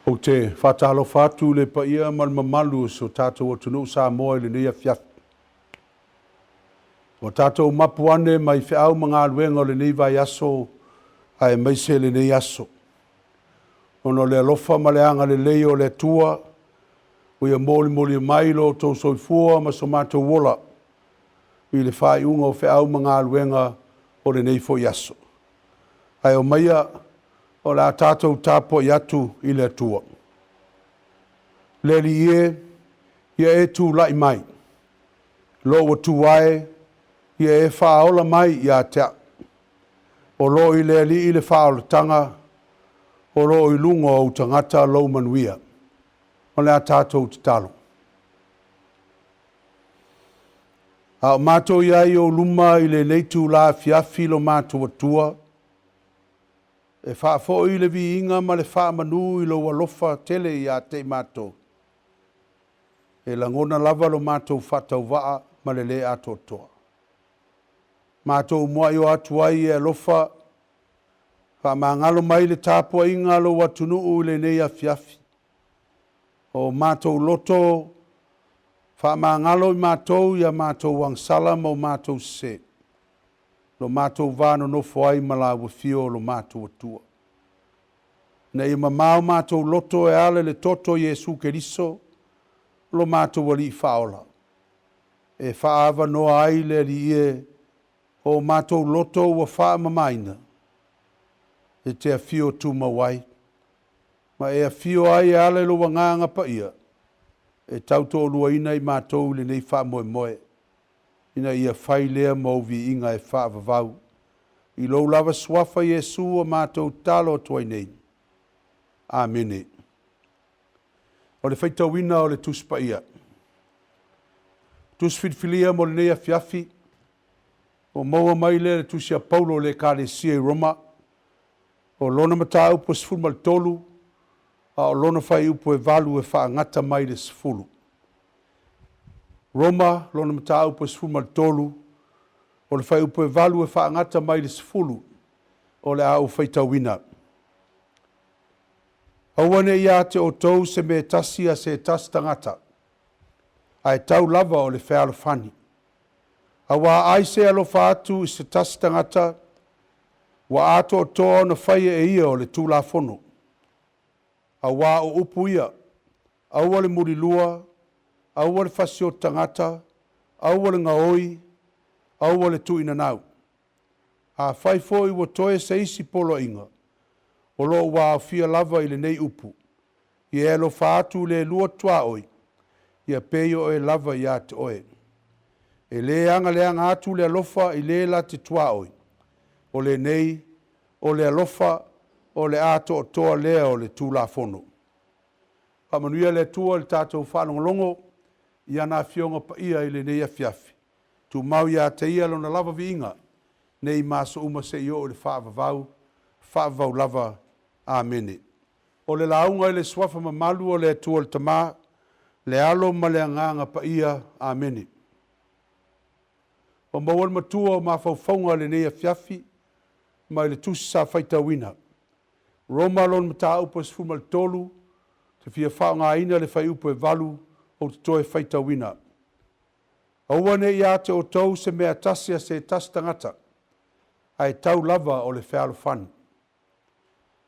O te whatalo whatu le pa ia mal mamalu so tātou o tunu Samoa le nei afiafi. O tātou mapuane mai whiau mga aluenga le nei vai aso ai mai se le nei aso. Ono le alofa ma le anga le leo le tua o ia moli mai lo tau soifua ma so mātou wola i le whai unga o whiau mga aluenga o le nei fo aso. Ai o maia o la tātou tāpo i atu i le atua. Le li ia e tū lai mai. Lo o tuae, ia e whaola mai i a tea. O lo i le li i le whaola tanga, o lo i lunga o tangata lau manuia. O le a tātou te talo. A o mātou iai o luma i le leitu la fiafi lo mātou atua, e whaafo i le vi inga ma le wha manu i lo walofa tele i a te mātou. E langona lava lo mātou whatau waa ma le le ato toa. Mātou mua i o atuai e alofa, wha mangalo mai le tāpua inga lo watunu u le nei afiafi. O mātou loto, wha mangalo i mātou ia mātou wangsala mo mātou se. Lo mātou vāno no foai mala wafio lo mātou atua. Na i mamau mātou loto e ale le toto Jesu Keriso, lo mātou wali whaola. E whaava noa ai le li e o mātou loto wa wha mamaina. E te a fio tu mawai. Ma e a fio ai e ale lo wanganga pa ia. E tauto o lua ina i mātou le nei wha moe moe. Ina ia whai lea mauvi inga e whaavavau. I lou lava swafa Jesu o mātou talo tuai nei. Amene. O le whaitawina o le tuspa ia. Tusfidfilia mo le nei afiafi. O maua mai le tusia Paulo le kālesia i Roma. O lona mata upo sifuru mal tolu. A o lona whai upo e valu e whaangata mai le sifuru. Roma, lona mata upo sifuru mal tolu. O le whai upo e valu e whaangata mai le sifuru. O le au whaitawina. Awane ia te o tou se me tasi a se tasi tangata. Ai tau lava o le whaalo whani. Awa ai se alofa atu i se tasi tangata. Wa ato o toa na whaia e ia o le tūla fono. Awa o upu ia. Awa le murilua. Awa le fasio tangata. Awa le ngaoi. Awa le tu ina nau. A whaifo i wa toe se isi polo inga. O lo wa fia lava i le nei upu. I e lo faatu le lua tua oi. I a peio e lava i a te oe. E le anga atu le alofa i le la te tua oi. O le nei, o le alofa, o le ato o toa lea o le tūla fono. Pamanuia le tua le tātou whanongolongo, i ana fionga pa ia i le nei afiafi. Tu mau ia te ia lona lava vi inga, nei maso uma se io o le whaavavau lava. Amene. O le launga i le swafa mamalu o le atua le tamā, le alo ma le anganga pa ia. Amene. O mawal matua o mawhauwhaunga le nei afiafi, mai le tusi sa whaitawina. Roma lon mata upo sifuru mal tolu, te fia whaunga ina le whai upo e valu o te toe whaitawina. Awane ia te o tau se mea tasia se tas tangata, ai tau lava o le whaalo whani.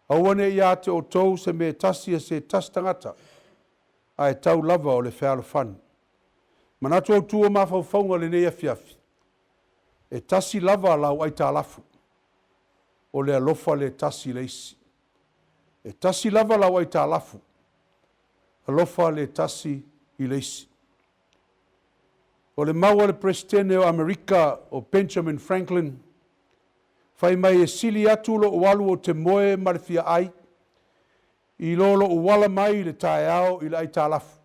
Awane ia te o tou se me tasia se tas tangata. Ai tau lava o le whaalo whani. Manatu au tua mawhauwhaunga le nei afiafi. E tasi lava lau ai tā lafu. O le alofa le tasi leisi. E tasi lava lau ai tā lafu. Alofa le tasi i leisi. O le maua le presidente o Amerika o Benjamin Franklin. Fai mai e sili atu lo ualu o te moe marifia ai. I lo uala mai le tae ao i le ai tālafu.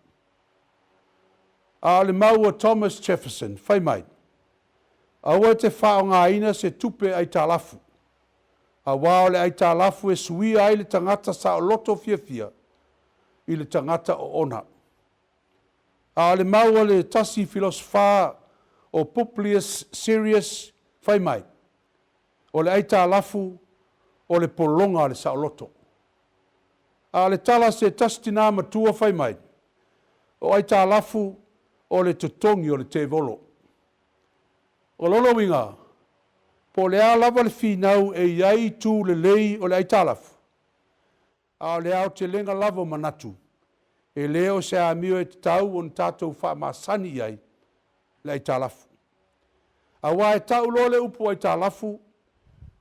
A le maua Thomas Jefferson, fai mai. Aua te whao ngā ina se tupe ai tālafu. A wao le ai tālafu e sui ai le tangata sa o loto fia i le tangata o ona. A le maua le tasi filosofa o Publius Sirius, fai mai. O le aita lafu, o le polonga le saoloto. A le tala se tastina matua fai mai. O ai tā lafu o le tutongi o le te volo. O lolo winga, po le a lava le finau e iai tu le lei o le ai tā lafu. A le au te lenga lava manatu. E leo se a mio e te tau on tātou wha masani iai le ai tā lafu. A wā e tau lo le upu ai tā lafu,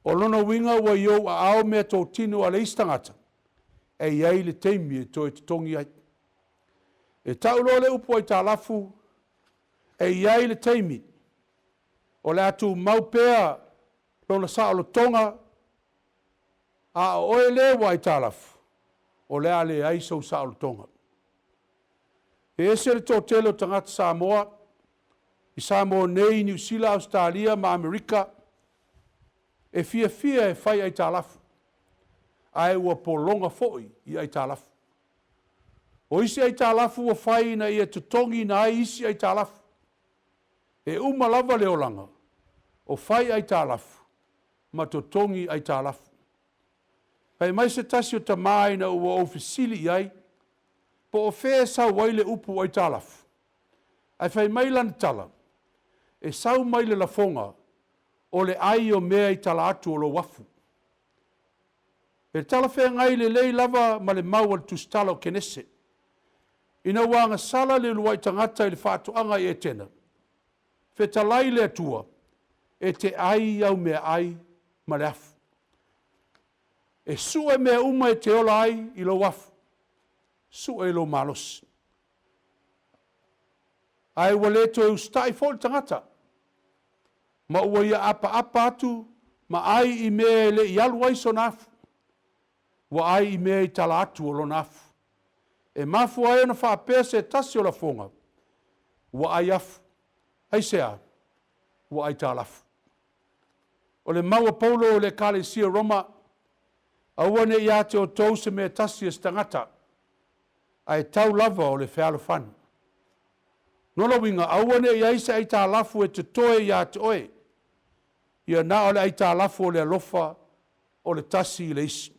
o lona winga wa iou a ao mea tō tino a le istangata. E iai le teimi e tō e tutongi ai. E tau lo le upu ai tā lafu, e iai le teimi. O le atu maupea lona sa o lo tonga, a oe le wa ai tā lafu. O le a le ai sau sa o lo tonga. E ese le tō telo tangata Samoa, i Samoa nei, New Zealand, Australia, ma Amerika, e fia e fai ai tā lafu. Ai ua polonga foi i ai tā lafu. O isi ai tā lafu ua fai na ia tutongi na ai isi ai tā lafu. E uma lava leolanga, o fai ai tā lafu, ma tutongi ai tā lafu. Pai mai se tasi o tamai na ua ofisili ai, po o fea sau waile upu ai tā lafu. Ai fai mai lana tala, e sau mai le lafonga, o le ai o mea i tala atu o lo wafu. E tala fea ngai le lei lava ma le mau al tustala o kenese. Ina wanga sala le luai tangata i le whaatuanga i e tena. Fe talai le atua, e te ai au mea ai ma le afu. E sua mea uma e te ola ai i lo wafu. Sua e lo malos. Ai waleto e ustai fol tangata. Ma ua ia apa atu, ma ai i mea le i alu ai so nafu. Wa ai i mea i tala atu o lo nafu. E mafu ai ona whaapea se tasi o la fonga. Wa ai afu. Ai sea. Wa ai talafu. O le maua paulo o le kale sia Roma. Awane i ate o tou se mea tasi e stangata. Ai tau lava o le whialo whanu. Nola winga awane i aise ai talafu e te toe i ate oe. Ia na o le ai talafu o le alofa o le tasi i le isi.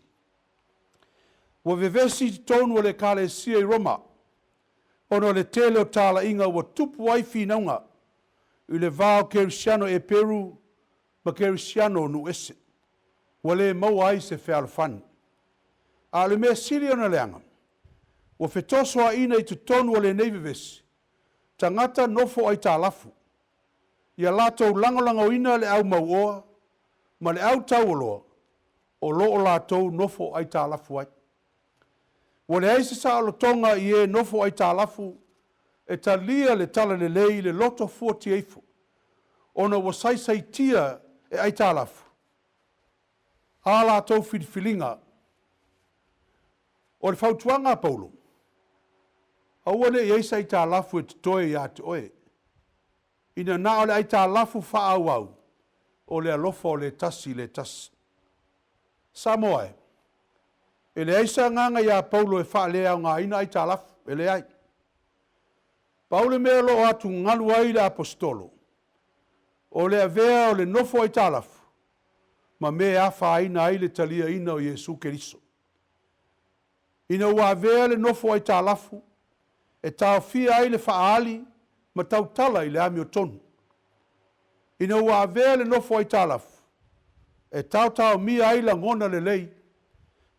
Wa vevesi tonu o le kale sia i Roma. Ono le tele o tala inga wa tupu ai finaunga. I le vao kerisiano e Peru, ma kerisiano nu ese. Wa le mau ai se whialo whanu. A le mea sili ona leanga. Wa fetoso a ina i tonu o le neivevesi. Tangata nofo ai talafu. Ia latou langolanga o ina le au mauoa, ma le au tauoloa. O loo latou nofo ai talafu ai. Wa le aise sa alo tonga i e nofo ai talafu, e talia le tala le lei le loto 48. Ona wa saisai tia e ai talafu. A la tau filinga. O le fautuanga paulo. Awane i aise ai talafu e toe i ate oe. Ina na o le ai talafu fa au. O le alofa o le tasi. Samoa e. E le aisa nganga ia paulo e wha lea o ngā ina ai talafu, e le ai. Paulo mea lo atu ngalu ai le apostolo. O le avea o le nofo ai talafu. Ma mea awha aina ai le talia ina o Jesu Keriso. Ina ua avea le nofo ai talafu. E tau fia ai le whaali, ma tau tala i le ami o tonu. Ina ua avea le nofo ai talafu. E tau mia ai la ngona le lei.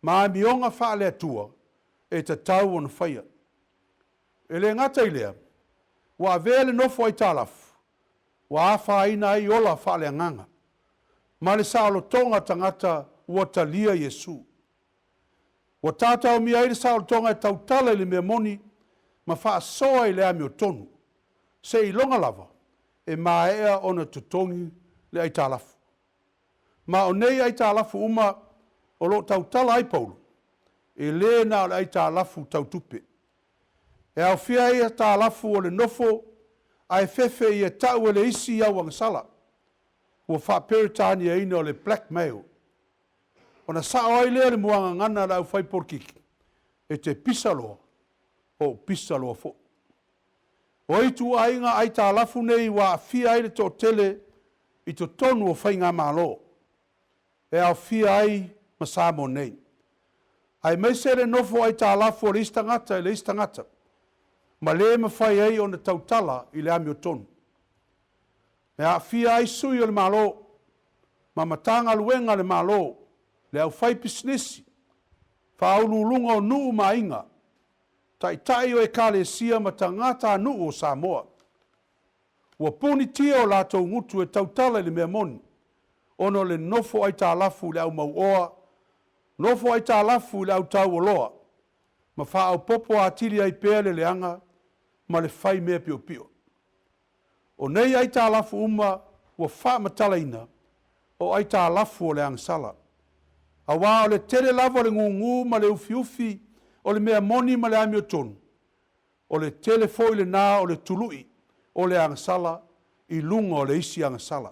Ma mionga wha le atua, e te tau on whaia. E le ngata i lea, wa avea le nofo ai talafu. Wa awha ina ai ola wha le nganga. Ma le saalo tonga tangata ua talia Yesu. Wa tātau mi ai le saalo tonga e tau tala i le mea moni, ma wha soa i le ami o tonu. Se i longa lava, e maa ea ona tutongi le ai talafu. Ma o nei ai talafu uma, o lo tau tala ai paulo, e le na o le ai talafu tau tupe. E au fia ia talafu o le nofo, ai fefe ia tau e le isi au wangsala. Ua wha peritani e ina o le blackmail. O na sao ai lea le muanga ngana la au fai porkiki. E te pisaloa, o pisaloa fo. O itu ainga ai talafu nei wa fia ai le to tele, i to tonu o whai ngā malo. E au fia ai masamo nei. Ai mai se le nofo ai tālafu o le istangata, le istangata. Ma le mawhai ai o na tautala i le ami o tonu. Me a fia ai sui o le malo, ma matanga luenga le malo, le au fai pisnesi, fa au lulunga o nuu ma inga, tai o e kale sia ma tangata nuu o Samoa. Ua puni tia o latou ngutu e tautala i le mea moni, ono le nofo ai tālafu le au mauoa, nofo ai tālafu le au tau o loa, ma fa au popo a tili ai pea le leanga, ma le fai mea pio pio. O nei ai tālafu uma, ua wha matalaina, o ai tālafu o le angsala. A wā o le tere lava o le ngungu ma le ufi ufi, o le mea moni ma le ami o tonu. O le tele foi le nā o le tului, o le angsala, i lunga o le isi angsala.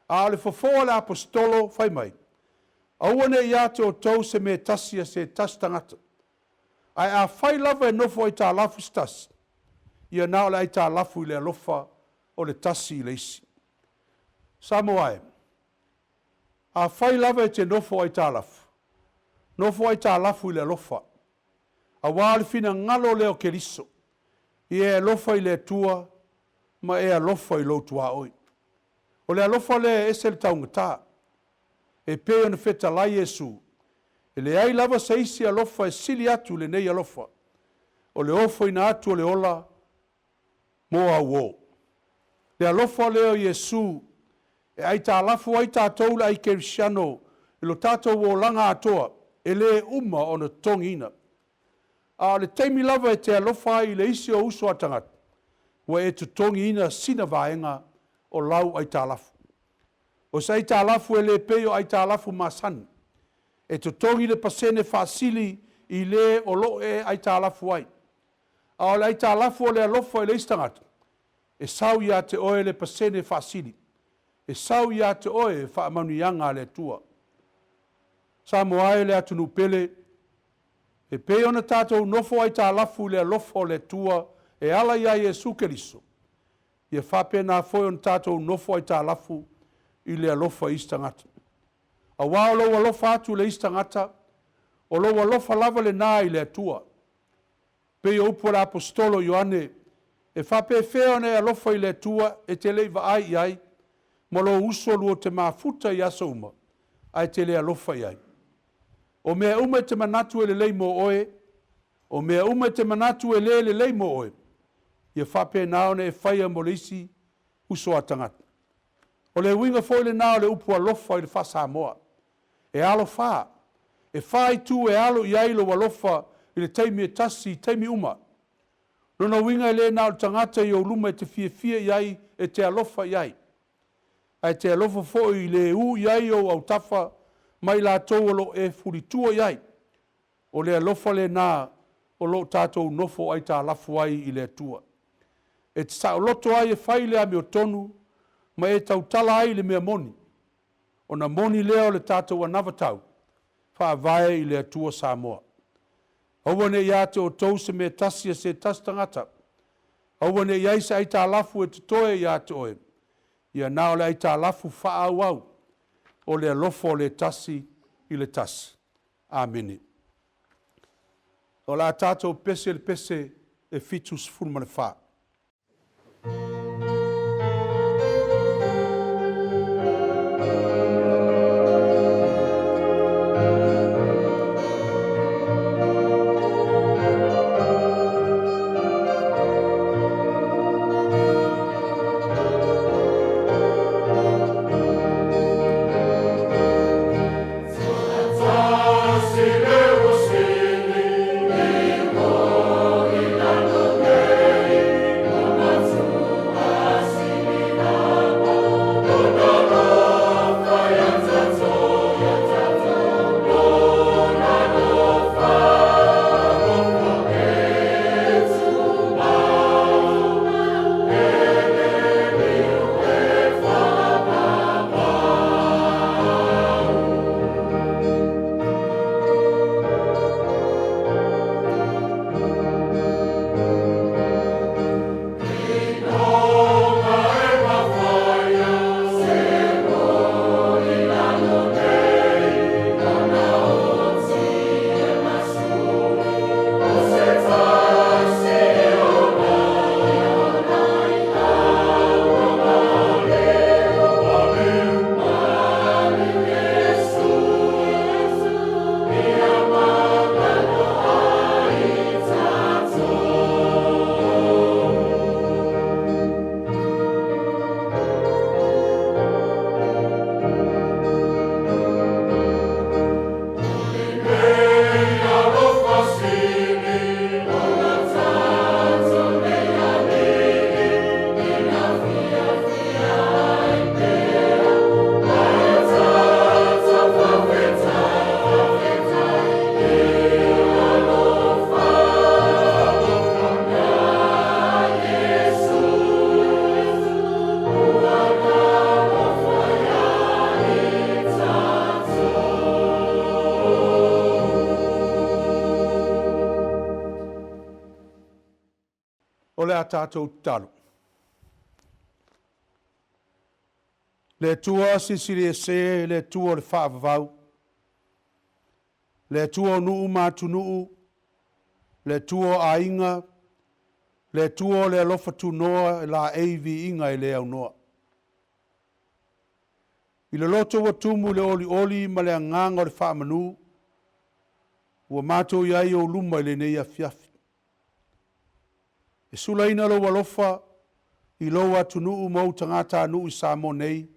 A o le fofoa le apostolo fai mai. A uane ia te o tau se me tasia se tas tangata. Ai a fai lava e nofo ai tālafu stas. Ia nā o le ai tālafu i le alofa o le tasi i le isi. Samoa e. A fai lava e te nofo ai tālafu. Nofo ai tālafu i le alofa. A wāle fina ngalo leo keriso. I e alofa i le tua, ma e alofa i lotu aoi. O le alofa le ese le taungata. E peo na feta lai Yesu. E le ai lava sa isi alofa e sili atu le nei alofa. O le ofo ina atu o le ola, mo au o. Le alofa leo Yesu, e ai ta alafu ai ta taula ai kerisiano, e lo tato o langa atoa, e le uma o na tongina. A le teimi lava e te alofa i le isi o uso atangat, wa e tu tongina sina vaenga o lau ai ta alafu. O sa ai ta alafu e le peo ai ta alafu masani, e tu tongi le pasene fasili i le o lo e ai ta alafu ai. A o le ai ta alafu o le alofa i le istangat, e sau ia te oe le pasene fasili. E sau ia te oe wha manuianga le tua. Samoa e le atunu pele, e peo na tātou nofo ai tā lafu le alofo le tua, e ala ia Jesu Keriso. Ia whape nā foi on tātou nofo ai tā lafu i le alofa istangata. A wā o lau alofa atu le istangata, o lau alofa lava le nā i le tua. Peo upo le apostolo Ioane, e whape feo ne alofa i le tua, e te leiva ai iai, ma lo uso luo te mafuta i asa uma, ai te le alofa iai. O mea uma te manatu e le lei mo oe, o mea uma te manatu e le lei mo oe, ia whape naone e whaia mo le isi uso atangata. O le winga foi le nao le upu alofa i le wha Samoa, e alo wha, e whai tu e alo i ailo alofa i le teimi e tasi, teimi uma. Nona winga e le nao tangata i o luma e te fia iai e te alofa iai. Ai te alofa fo i le u iai o au tafa, mai la tauolo e furitua iai. O le alofa le nā, o lo tātou nofo ai tā lafu ai i le tua. E te sa loto ai e whai le ame o tonu, ma e tautala ai le mea moni. O na moni leo le tātou anavatau, wha vai i le tua Samoa. Awane ia te o tau se me tasia se tastangata. Awane ia se ai tā lafu e tutoe ia te oe. Ia nao le ai tā lafu wha au au. O le alofo le tasi i le tasi. Amene. O la tātou pese le pese e fitus fulma le wha. o le a tātou talo. Le tua sisiri e se, le tua le whaavavau. Le tua nuu mātu nuu, le tua ainga, le tua le alofa tu noa la eivi inga i le au noa. I le loto wa tumu le oli oli ma le anganga o le whaamanu, ua mātou iai o luma i le nei afiafi. E sulaina lo walofa i lo atu nuu mau tangata nuu i Samoa nei,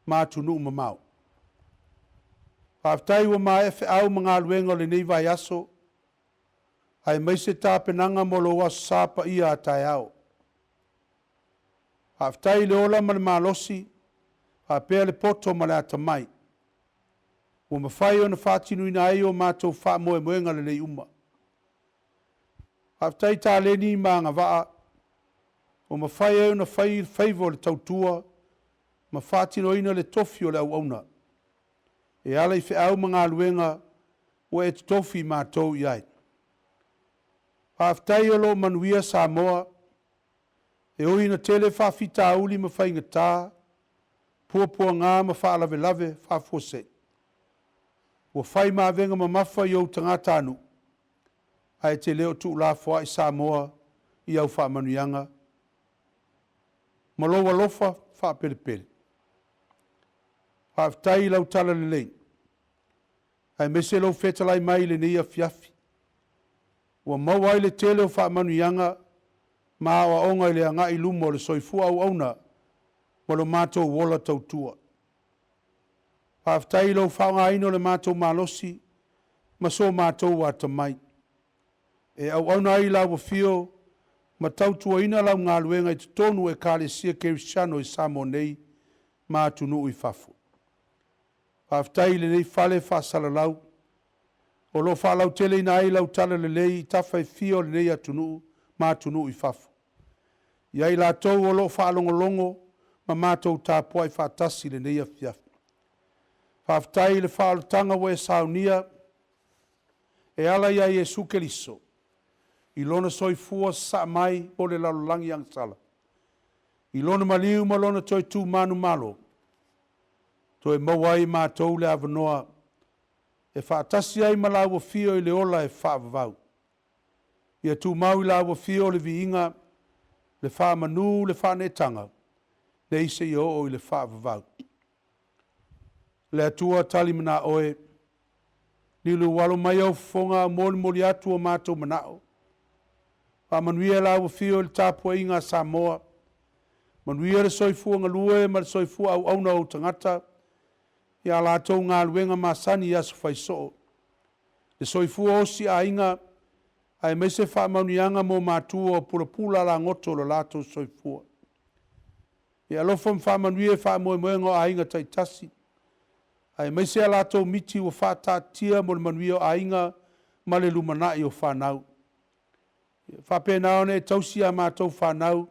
mātu nuu mamau. Whaftai wa maa efe au mga luenga le nei vai aso, ai maise tāpenanga mo lo wa sāpa ia a tai au. Whaftai le ola ma le malosi, whapea le poto ma le atamai. Ua mawhai o na whātinu ina ai o mātou wha moe moenga le nei uma. Whaftai tā leni ma ngā waa, o mawhai au na whaivo le tautua, ma whātino ina le tofi o le au auna. E ala i whi au mga luenga o e tofi mātou iai. Whaftai o lo manuia Samoa, e oi na tele whawhita uli ma whainga tā, puapua ngā ma whaalawe lave whawhose. Ua whai ma venga ma mawha i au tangata anu, ai te leo tu la fwa i Samoa i au whaamanuianga. Malowa lofa whapelepele. Whaftai lau tala le lein. Ai mese lau whetalai mai le nei afiafi. Ua mawai le tele o whaamanuianga, ma o onga i le anga i lumo le soifua au auna, ma lo mātou wola tautua. Whaftai lau whaonga ino le mātou malosi, ma so mātou wa tamai. E au auna i lau wafio, ma tautua ina lau ngā luenga i tonu e kāle sia Kerisiano i Samoa nei, ma tunu i fafu. Whaftai le nei whale whasala lau, o lo whalau tele ina ai lau tala le lei, i tawhai fio le nei atunu, ma tunu i fafu. Iai la tau o lo whalongolongo, ma mātou tāpua i whātasi le nei afiafi. Whaftai le whaalutanga wa e Saunia, e ala ia Jesu Keliso, i lona soifua sa mai o le lalolangi ang sala. I lona maliu ma lona toi tū manu malo, toi mawai mātou le avanoa, e whaatasi ai ma lawa fio i le ola e whaavavau. Ia tū mau i lawa fio le viinga, le whaamanu, le whaanetanga, le ise i o i le whaavavau. Le atua tali mana oe, nilu walo mai au fonga moli moli atu o mātou manao. Whaamanuia lawa fio i le tāpua inga Samoa, manuia le soifua ngalue ma le soifua au auna au tangata, ia lātou ngā luenga masani i asu whaisoo. Le soifua osi a inga, ai meise whaamanuianga mo mātua o pula la ngoto le lātou soifua. Ia lofa mwhaamanuia whaamoemoenga a inga taitasi, ai meise a lātou miti o whātātia mo le manuia a inga ma le lumanai o whanau. Whapenao ne tausi a mātou whanau,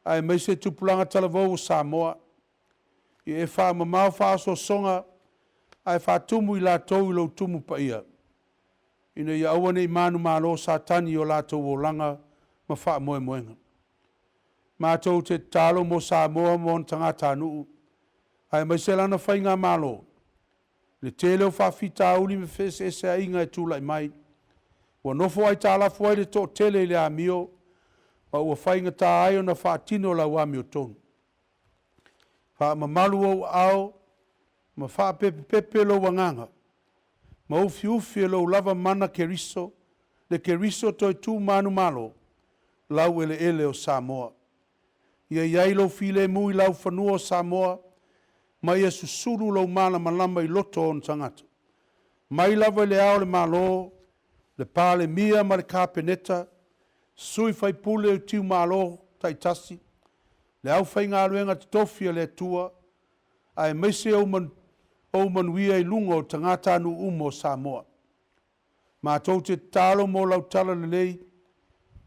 ai meise tupulanga talavou o Samoa. I e whaamamau whaaso songa, ai whaatumu i lātou i lau tumu pa ia. Ina ia awane i manu malo satani o lātou o langa ma whaamoemoenga. Mātou te talo mo Samoa mo tangata nuu, ai meise lana whainga malo. Le tele o whawhita uli me whese ese a inga e tūlai mai. Ua nofo ai tālafu ai le tō tele le amio, ma ua whainga tā ai o na whaatino la wami o tonu. Wha mamalu au ao, ma wha pepe lo wanganga. Ma ufi lo lava mana keriso, le keriso toi tū manu malo, lau ele o Samoa. Ia iai lo file mui lau whanua o Samoa, ma ia susuru lo mana malama i loto on tangata. Mai lava le ao le malo, le pale mia ma le kāpeneta, sui fai pule o tiu malo taitasi, le au whai ngā luenga te tofia le tua, ai meise au manuia i lunga o tangata anu umo Samoa. Mātou te talo mo lau tala le lei,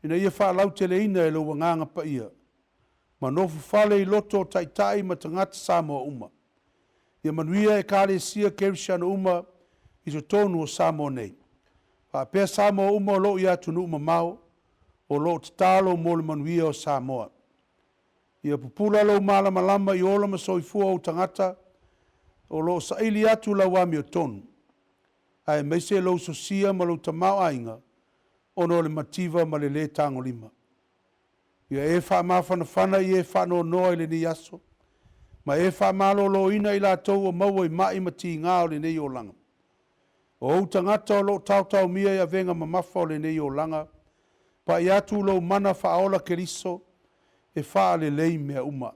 ina ia wha lau te leina e lo wanganga pa ia. Ma nofu fale i loto taitai ma tangata Samoa uma. Ia manuia e kāre sia Kerisiano uma i to tonu o Samoa nei. Wha pēr Samoa uma o lo i atu nu uma mau, o lo tatalo mo le manuia o Samoa. Ia pupula lo malamalama i ola ma soifua o tangata o lo saili atu la wami o tonu. Ai meise lo sosia ma lo tamau ainga ono le mativa ma le tango lima. Ia e wha mawhanawhana i e whano noa i le ni aso. Ma e wha malo lo ina i la tau o maua i mai mati ngā o le nei o langa. O au tangata o lo tau mia i a venga ma mafa o le nei o langa. Pa i atu lo mana whaola keriso e wha le lei mea uma.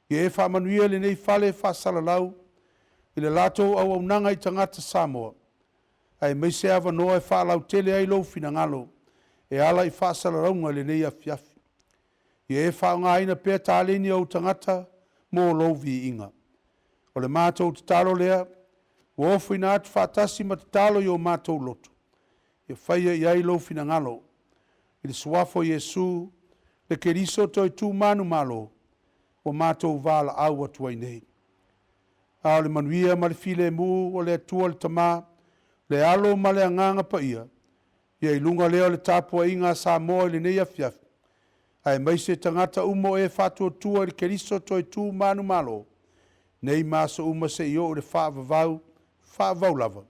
Ia e wha manuia le nei whale wha salalau i le lato au nanga i tangata Samoa. Ai meise awa noa e wha lau tele ai lo fina ngalo e ala i wha salaraunga le nei afiafi. Ia e wha ngā ina pēr tāleni au tangata mō lovi inga. O le mātou te talo lea, o ofu ina atu whātasi ma te talo i o mātou lotu. Ia whaia i ai lo fina ngalo. I le suafo Iesu, le keriso toi tū manu malo, o mātou wāla au atu ai nei. A le manuia ma le file mu o le atua le tamā, le alo ma le anganga pa ia. Ia i lunga leo le tāpua inga Samoa i le nei afiafi. Ai maise tangata umo e whatua tua i le keriso toi tū manu malo. Nei maso uma se i o le whaavavau lava.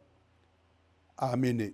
Amene.